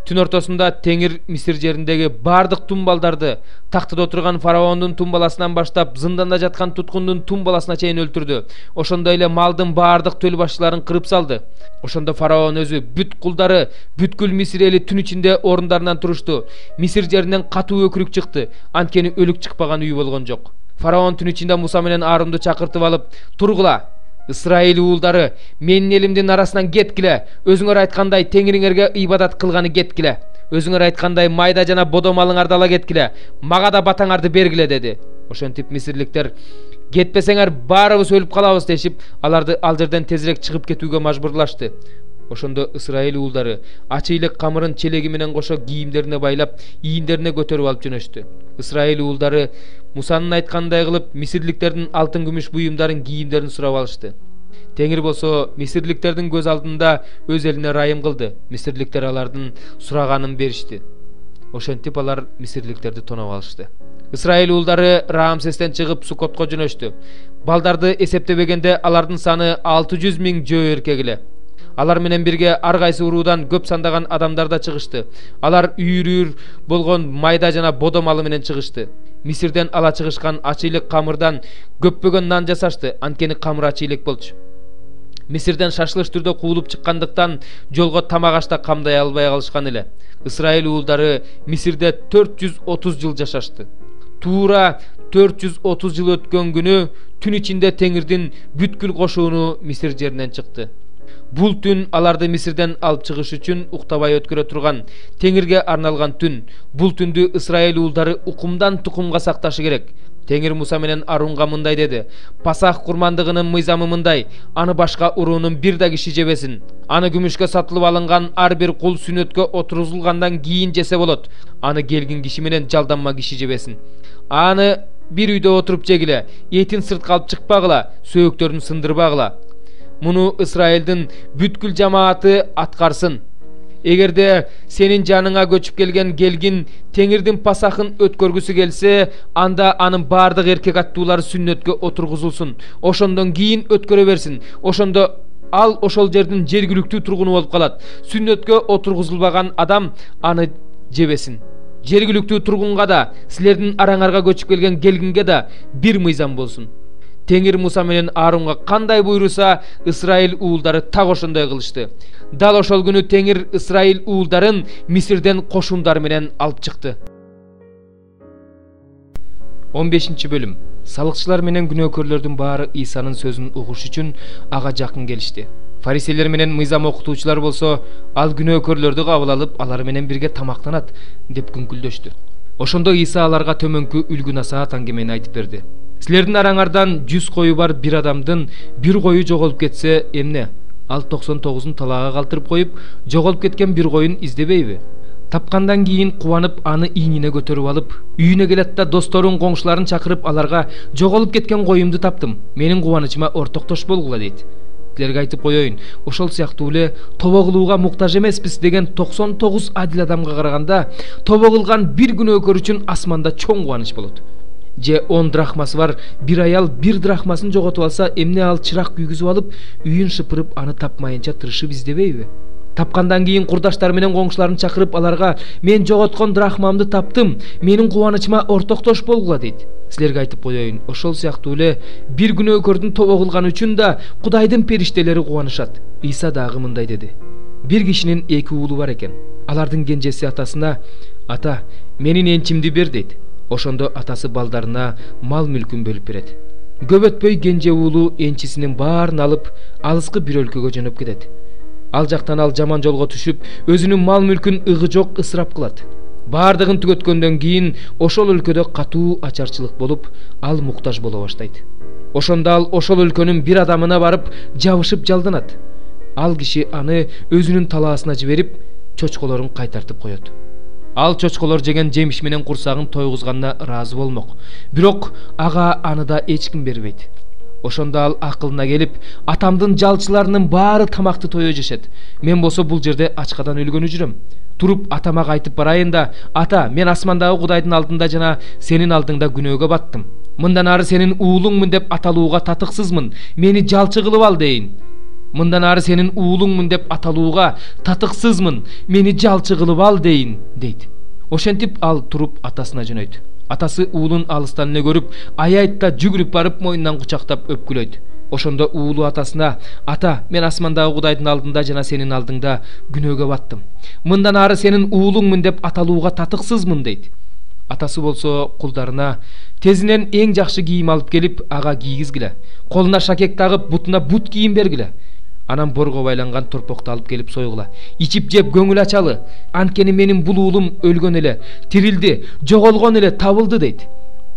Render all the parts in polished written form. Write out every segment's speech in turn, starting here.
Түн ортосунда Теңир Мисир жериндеги бардык тумбалдарды, тактыда отурган фараондун тумбаласынан баштап зынданда жаткан туткундун тумбаласына чейин өлтүрдү. Ошондой эле малдын бардык төл башчыларын кырып салды. Ошондо фараон өзү, бүт кулдары, бүткүл Мисир эли түн ичинде орундарынан турушту. Мисир жеринен катуу өкүрүк чыкты. Анткени өлүк чыкпаган үй болгон жок. Фараон түн ичинде Муса менен Аарунду чакыртып алып, "Тургула, Исраил уулдары, менин элимдин арасынан кеткиле. Өзүңөр айткандай Теңириңерге ибадат кылганы кеткиле. Өзүңөр айткандай майда жана бодо малыңарды ала кеткиле. Мага да батаңарды бергиле" деди. Ошентип мисирликтер "Кетпесеңер баарыбыз өлүп калабыз" дешип, аларды ал жерден тезирээк чыгып кетүүгө мажбурлашты. Ошондо Исраил уулдары ачыйлык камырын челеги менен кошо кийимдерине байлап, ийиндерине көтөрүп алып жөнөштү. Исраил уулдары Мусанын айткандай кылып, мисирликтердин алтын күмүш буюмдарын, кийимдерин сурап алышты. Теңир болсо мисирликтердин көз алдында өз элине ырайым кылды. Мисирликтер алардын сураганын беришти. Ошентип алар мисирликтерди тоноп алышты. Исраил уулдары Рамсестен чыгып Суккотко жөнөштү. Балдарды эсептебегенде алардын саны 600 000 жөө эркек эле. Алар менен бирге ар кайсы уруудан көп сандаган адамдар да чыгышты. Алар үйүр болгон майда жана бодо малы менен чыгышты. Мисирден ала чыгышкан ачыйлык камырдан көппөгөн нан жасашты, анткени камыр ачыйлык болчу. Мисирден шашылыш түрдө куулуп чыккандыктан жолго тамак ашта камдай албай калышкан эле. Исраил уулдары Мисирде 430 жыл жашашты. Туура 430 жыл өткөн күнү түн ичинде Теңирдин бүткүл кошууну Мисир жеринен чыкты. Бул түн аларды Мисирден алып чыгыш үчүн уктабай өткөрө турган, Теңирге арналган түн. Бул түндү Исраил уулдары укумдан тукумга сакташы керек. Теңир Муса менен Арунга мындай деди: "Пасах курмандыгынын мыйзамы мындай: аны башка уруунун бир да киши жебесин. Аны күмүшкө сатылып алынган ар бир кул сүннөткө отургузулгандан кийин жесе болот. Аны келгин киши менен жалданма киши жебесин. Аны бир үйдө отуруп жегиле, этин сыртка алып чыкпагыла, сөөктөрүн сындырбагыла. Муну Исраилдин бүткүл жамааты аткарсын. Эгерде сенин жаныңа көчүп келген келгин Теңирдин пасахын өткөргүсү келсе, анда анын бардык эркек аттуулары сүннөткө отургузулсун. Ошондон кийин өткөрө берсин. Ошондо ал ошол жердин жергиликтүү тургуну болуп калат. Сүннөткө отургузулбаган адам аны жебесин. Жергиликтүү тургунга да, силердин араңарга көчүп келген келгинге да бир мыйзам болсун." Теңир Муса менен Аарунга кандай буйруса, Исраил уулдары так ошондой кылышты. Дал ошол күнү Теңир Исраил уулдарын Мисирден кошундар менен алып чыкты. 15-бөлүм. Салыкчылар менен күнөөкөрлөрдүн баары Исанын сөзүн угуш үчүн ага жакын келишти. Фарисейлер менен мыйзам окутуучулар болсо, ал күнөөкөрлөрдү кабыл алып, алар менен бирге тамактанат деп күңкүлдөштү. Ошондо Иса аларга төмөнкү үлгү насаат аңгемени айтып берди. "Силердин араңардан 100 кою бар бир адамдын бир кою жоголуп кетсе, эмне? Ал 99-ун талаага калтырып коюп, жоголуп кеткен бир коюн издебейби? Тапкандан кийин кубанып, аны ийнине көтөрүп алып, үйүнө келет да досторун, коңшуларын чакырып, аларга жоголуп кеткен коюмду таптым, менин кубанычыма ортоктош болгула" дейт. Силерге айтып коеюн, ошол сыяктуу эле тобо кылууга муктаж эмеспиз деген 99 адил адамга караганда, тобо кылган бир күнөөкөр үчүн асманда чоң кубаныч болот. Же 10 драхмасы бар бир аял бир драхмасын жоготуп алса, эмне ал чырак күйгүзүп алып, үйүн шыпырып, аны тапмайынча тырышып издебейби? Тапкандан кийин курдаштар менен коңшуларын чакырып, аларга "Мен жоготкон драхмамды таптым, менин кубанычыма ортоктош болгула" дейт. Силерге айтып коеюн, ошол сыяктуу эле бир күнөөкөрдүн тобо кылганы үчүн да Кудайдын периштелери кубанышат. Иса дагы мындай деди: "Бир кишинин 2 уулу бар экен. Алардын кенжеси атасына: 'Ата, менин энчимди бер' дейт. Ошондо атасы балдарына мал мүлкүн бөлүп берет. Көп өтпөй кенже уулу энчисинин баарын алып, алыскы бир өлкөгө жөнөп кетет. Ал жактан ал жаман жолго түшүп, өзүнүн мал мүлкүн ыгы жок ысырап кылат. Баардыгын түгөткөндөн кийин ошол өлкөдө катуу ачарчылык болуп, ал муктаж боло баштайт. Ошондо ал ошол өлкөнүн бир адамына барып, жабышып жалданат. Ал киши аны өзүнүн талаасына жиберип, чочколорун кайтартып коет. Ал чочколор жеген жемиш менен курсагын тойгузганына ыраазы болмок. Бирок ага аны да эч ким бербейт. Ошондо ал акылына келип, атамдын жалчыларынын баары тамакты тойо жешет. Мен болсо бул жерде ачкадан өлгөнү жүрөм. Туруп атамага айтып барайын да: "Ата, мен асмандагы Кудайдын алдында жана сенин алдыңда күнөөгө баттым. Мындан ары сенин уулуңмун деп аталууга татыксызмын. Мени жалчы кылып ал" дейин. Мындан ары сенин уулуңмун деп аталууга татыксызмын. Мени жалчы кылып ал дейин, дейт. Ошентип ал туруп атасына жөнөйт. Атасы уулун алыстан эле көрүп, аябайт да жүгүрүп барып мойнунан кучактап өпкүлөйт. Ошондо уулу атасына: "Ата, мен асмандагы Кудайдын алдында жана сенин алдыңда күнөөгө баттым. Мындан ары сенин уулуңмун деп аталууга татыксызмын", дейт. Атасы болсо кулдарына: "Тезинен эң жакшы кийим алып келип, ага кийгизгиле. Колуна шакек тагып, бутуна бут кийим бергиле. Анан борго байланган торпокту алып келип сойгула. Ичип жеп көңүл ачалы. Анткени менин бул уулум өлгөн эле, тирилди, жоголгон эле, табылды", дейт.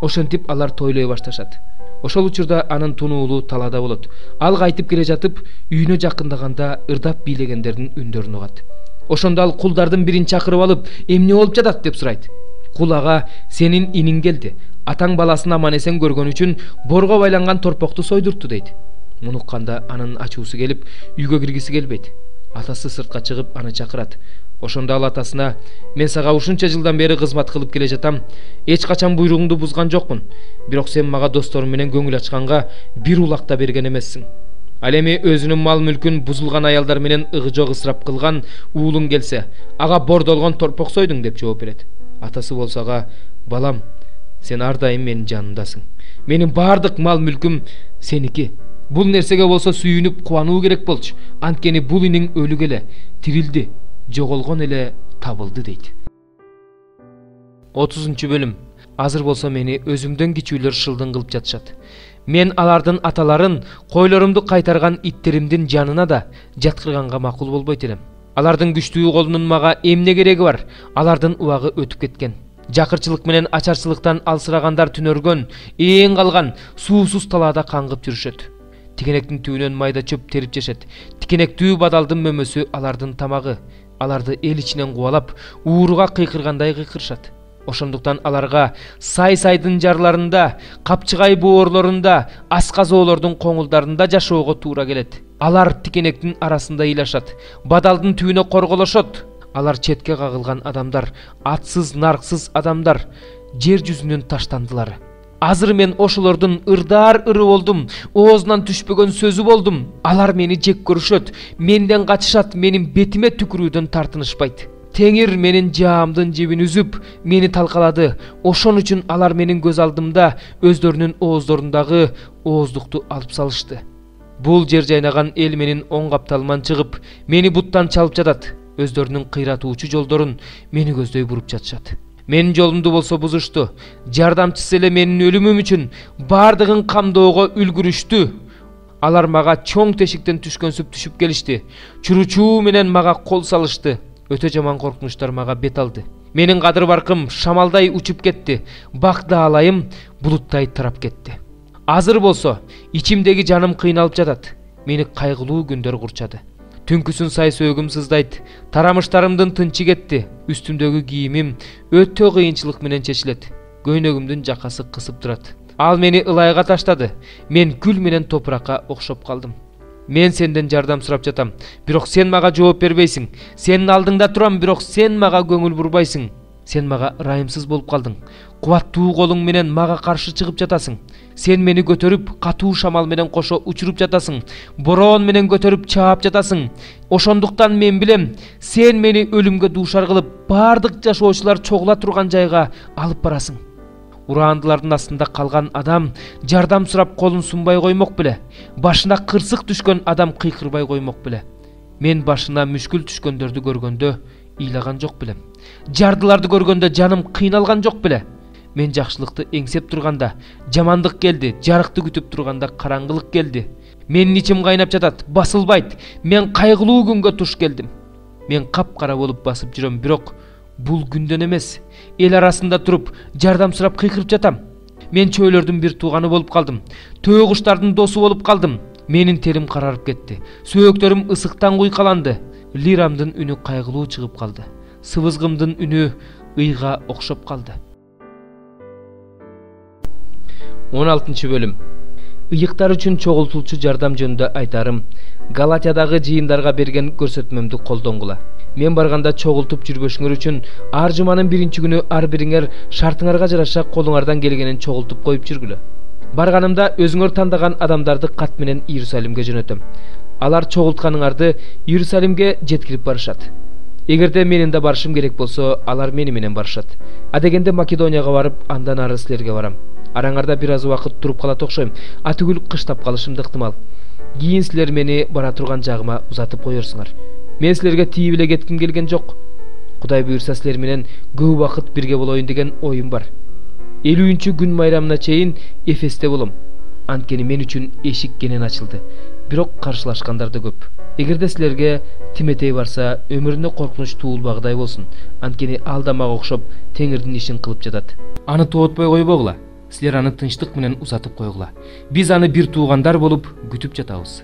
Ошентип алар тойлой башташат. Ошол учурда анын тун уулу талаада болот. Ал кайтып келе жатып, үйүнө жакындаганда ырдап бийлегендердин үндөрүн угат. Ошондо ал кулдардын бирин чакырып алып: "Эмне болуп жатат?" деп сурайт. Кул ага: "Сенин иниң келди. Атаң баласын аман эсен көргөн үчүн борго байланган торпокту сойдуртту", дейт. Муну укканда анын ачуусу келип, үйгө киргиси келбейт. Атасы сыртка чыгып аны чакырат. Ошондо ал атасына: "Мен сага ушунча жылдан бери кызмат кылып келе жатам. Эч качан буйругуңду бузган жокмун. Бирок сен мага досторум менен көңүл ачканга бир улак да берген эмессиң. Ал эми өзүнүн мал мүлкүн бузулган аялдар менен ыгы-жок ысырап кылган уулуң келсе, ага бордолгон торпок сойдуң", деп жооп берет. Атасы болсо ага: "Балам, сен ар дайым менин жанымдасың. Менин бардык мал мүлкүм сеники. Бул нерсеге болсо сүйүнүп кубануу керек болчу. Анткени бул иниң өлүгө эле, тирилди, жоголгон эле, табылды", дейт. 30-бөлүм. Азыр болсо мени өзүмдөн кичүүлөр шылдың кылып жатышат. Мен алардын аталарын, койлорумду кайтарган иттеримдин жанына да жаткырганга макул болбойт элем. Алардын күчтүү колунун мага эмне кереги бар? Алардын убагы өтүп кеткен. Жакырчылык менен ачарчылыктан алсырагандар түнөргөн, эң калган суусуз талаада каңгып жүрүшөт. Тикенектин түбүнөн майда чөп терип жешет. Тикенектүү бадалдын мөмөсү алардын тамагы. Аларды эл ичинен кубалап, ууруга кыйкыргандай кыйкырышат. Ошондуктан аларга сай-сайдын жарларында, капчыгай боорлорунда, асказоолордун коңулдарында жашоого туура келет. Алар тикенектин арасында ыйлашат, бадалдын түбүнө корголошот. Алар четке кагылган адамдар, атсыз, нарксыз адамдар, жер жүзүнөн таштандылар. Азыр мен ошолордун ырдар ыры болдум, оозунан түшпөгөн сөзү болдум. Алар мени жек көрүшөт, менден качышат, менин бетиме түкүрүүдөн тартынышпайт. Теңир менин жаамдын жебин үзүп, мени талкалады. Ошон үчүн алар менин көз алдымда өздөрүнүн ооздорундагы ооздукту алып салышты. Бул жер жайнаган эл менин оң капталыман чыгып, мени буттан чалып жатат. Өздөрүнүн кыйратуучу жолдорун мени көздөй буруп жатышат. Менин жолумду болсо бузушту. Жардамчысы эле менин өлүмүм үчүн бардыгын камдоого үлгүрүштү. Алар мага чоң тешиктен түшкөнсүп түшүп келишти. Чуручуу менен мага кол салышты. Өтө жаман коркунучтар мага бет алды. Менин кадыр баркым шамалдай учуп кетти. Бакта алайым булуттай тарап кетти. Азыр болсо ичимдеги жаным кыйналып жатат. Мени кайгылуу күндөр курчады. Түнкүсүн сай сөөгүм сыздайт. Тарамыштарымдын тынчы кетти. Үстүмдөгү кийимим өтө кыйынчылык менен чечилет. Көйнөгүмдүн жакасы кысып турат. Ал мени ылайга таштады. Мен күл менен топуракка окшоп калдым. Мен сенден жардам сурап жатам, бирок сен мага жооп бербейсиң. Сенин алдыңда турам, бирок сен мага көңүл бурбайсың. Сен мага ырайымсыз болуп калдың. Кубаттуу колуң менен мага каршы чыгып жатасың. Сен мени көтөрүп, катуу шамал менен кошо учуруп жатасың. Бороон менен көтөрүп чаап жатасың. Ошондуктан мен билем, сен мени өлүмгө дуушар кылып, бардык жашоочулар чогула турган жайга алып барасың. Ураандылардын астында калган адам жардам сурап колун сунбай коймок беле. Башына кырсык түшкөн адам кыйкырбай коймок беле. Мен башына мүшкүл түшкөндөрдү көргөндө ыйлаган жок белем. Жардыларды көргөндө жаным кыйналган жок беле. Мен жакшылыкты эңсеп турганда жамандык келди, жарыкты күтүп турганда караңгылык келди. Менин ичим кайнап жатат, басылбайт. Мен кайгылуу күнгө туш келдим. Мен капкара болуп басып жүрөм, бирок бул күндөн эмес. Эл арасында туруп жардам сурап кыйкырып жатам. Мен чөйлөрдүн бир тууганы болуп калдым. Төө куштардын досу болуп калдым. Менин терим карарып кетти. Сөөктөрүм ысыктан куйкаланды. Лирамдын үнү кайгылуу чыгып калды. Сыбызгымдын үнү ыйга окшоп калды. 16-бөлүм. Ыйыктар үчүн чогултулчу жардам жөнүндө айтарым. Галатиядагы жыйындарга берген көрсөтмөмдү колдонгула. Мен барганда чогултуп жүрбөшүңөр үчүн ар жуманын биринчи күнү ар бириңер шартыңарга жараша колуңардан келгенин чогултуп коюп жүргүлө. Барганымда өзүңөр тандаган адамдарды кат менен Иерусалимге жөнөтөм. Алар чогултканыңарды Иерусалимге жеткирип барышат. Эгерде менин да барышым керек болсо, алар мени менен барышат. Адегенде Македонияга барып, андан ары силерге барам. Араңарда бир аз убакыт туруп калат окшойм. Атүгүл кыштап калышым ыктымал. Кийин силер мени бара турган жагыма узатып коерсуңар. Мен силерге тийип эле кетким келген жок. Кудай буйрса силер менен көп убакыт бирге болоюн деген оюм бар. 50-күн майрамына чейин Эфесте болом. Анткени мен үчүн эшик кенен ачылды. Бирок каршылашкандар да көп. Эгерде силерге Тиметей барса, өмүрүнө коркунуч туулбагыдай болсун. Анткени ал да мага окшоп Теңирдин ишин кылып жатат. Аны тоотпой койбогула. Силер аны тынчтык менен узатып койгула. Биз аны бир туугандар болуп күтүп жатабыз.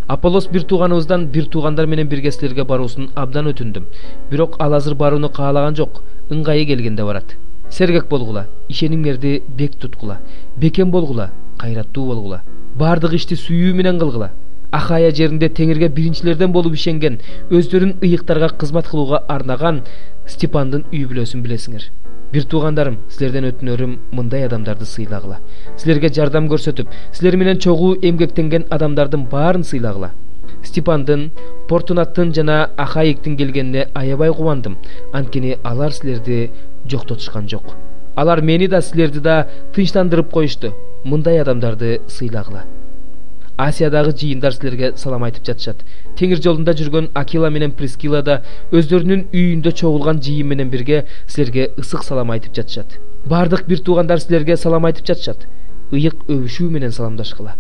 Аполлос бир тууганыбыздан бир туугандар менен бирге силерге баруусун абдан өтүндүм. Бирок ал азыр барууну каалаган жок. Ыңгайы келгенде барат. Сергек болгула, ишенимдерди бек туткула, бекем болгула, кайраттуу болгула. Бардык ишти сүйүү менен кылгыла. Ахая жеринде Теңирге биринчилерден болуп ишенген, өздөрүн ыйыктарга кызмат кылууга арнаган Степандын үй бүлөсүн билесиңер. Бир туугандарым, силерден өтүнөрүм мындай адамдарды сыйлагыла. Силерге жардам көрсөтүп, силер менен чогуу эмгектенген адамдардын баарын сыйлагыла. Степандын, Портунаттын жана Ахаиктин келгенине аябай кубандым. Анткени алар силерди жоктотушкан жок. Алар мени да силерди да тынчтандырып коюшту. Мындай адамдарды сыйлагыла. Асиядагы жыйындар силерге салам айтып жатышат. Теңир жолунда жүргөн Акила менен Прискила да өздөрүнүн үйүндө чогулган жыйын менен бирге силерге ысык салам айтып жатышат. Бардык бир туугандар силерге салам айтып жатышат. Ыйык өбүшүү менен саламдашкыла.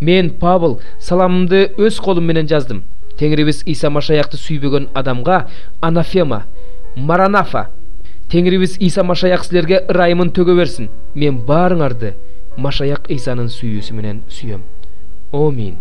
Мен Павыл саламымды өз колум менен жаздым. Теңирибиз Иса Машаякты сүйбөгөн адамга анафема, маранафа. Теңирибиз Иса Машаяк силерге ырайымын төгө берсин. Мен баарыңарды Машаяк Исанын сүйүүсү менен сүйөм. Амин.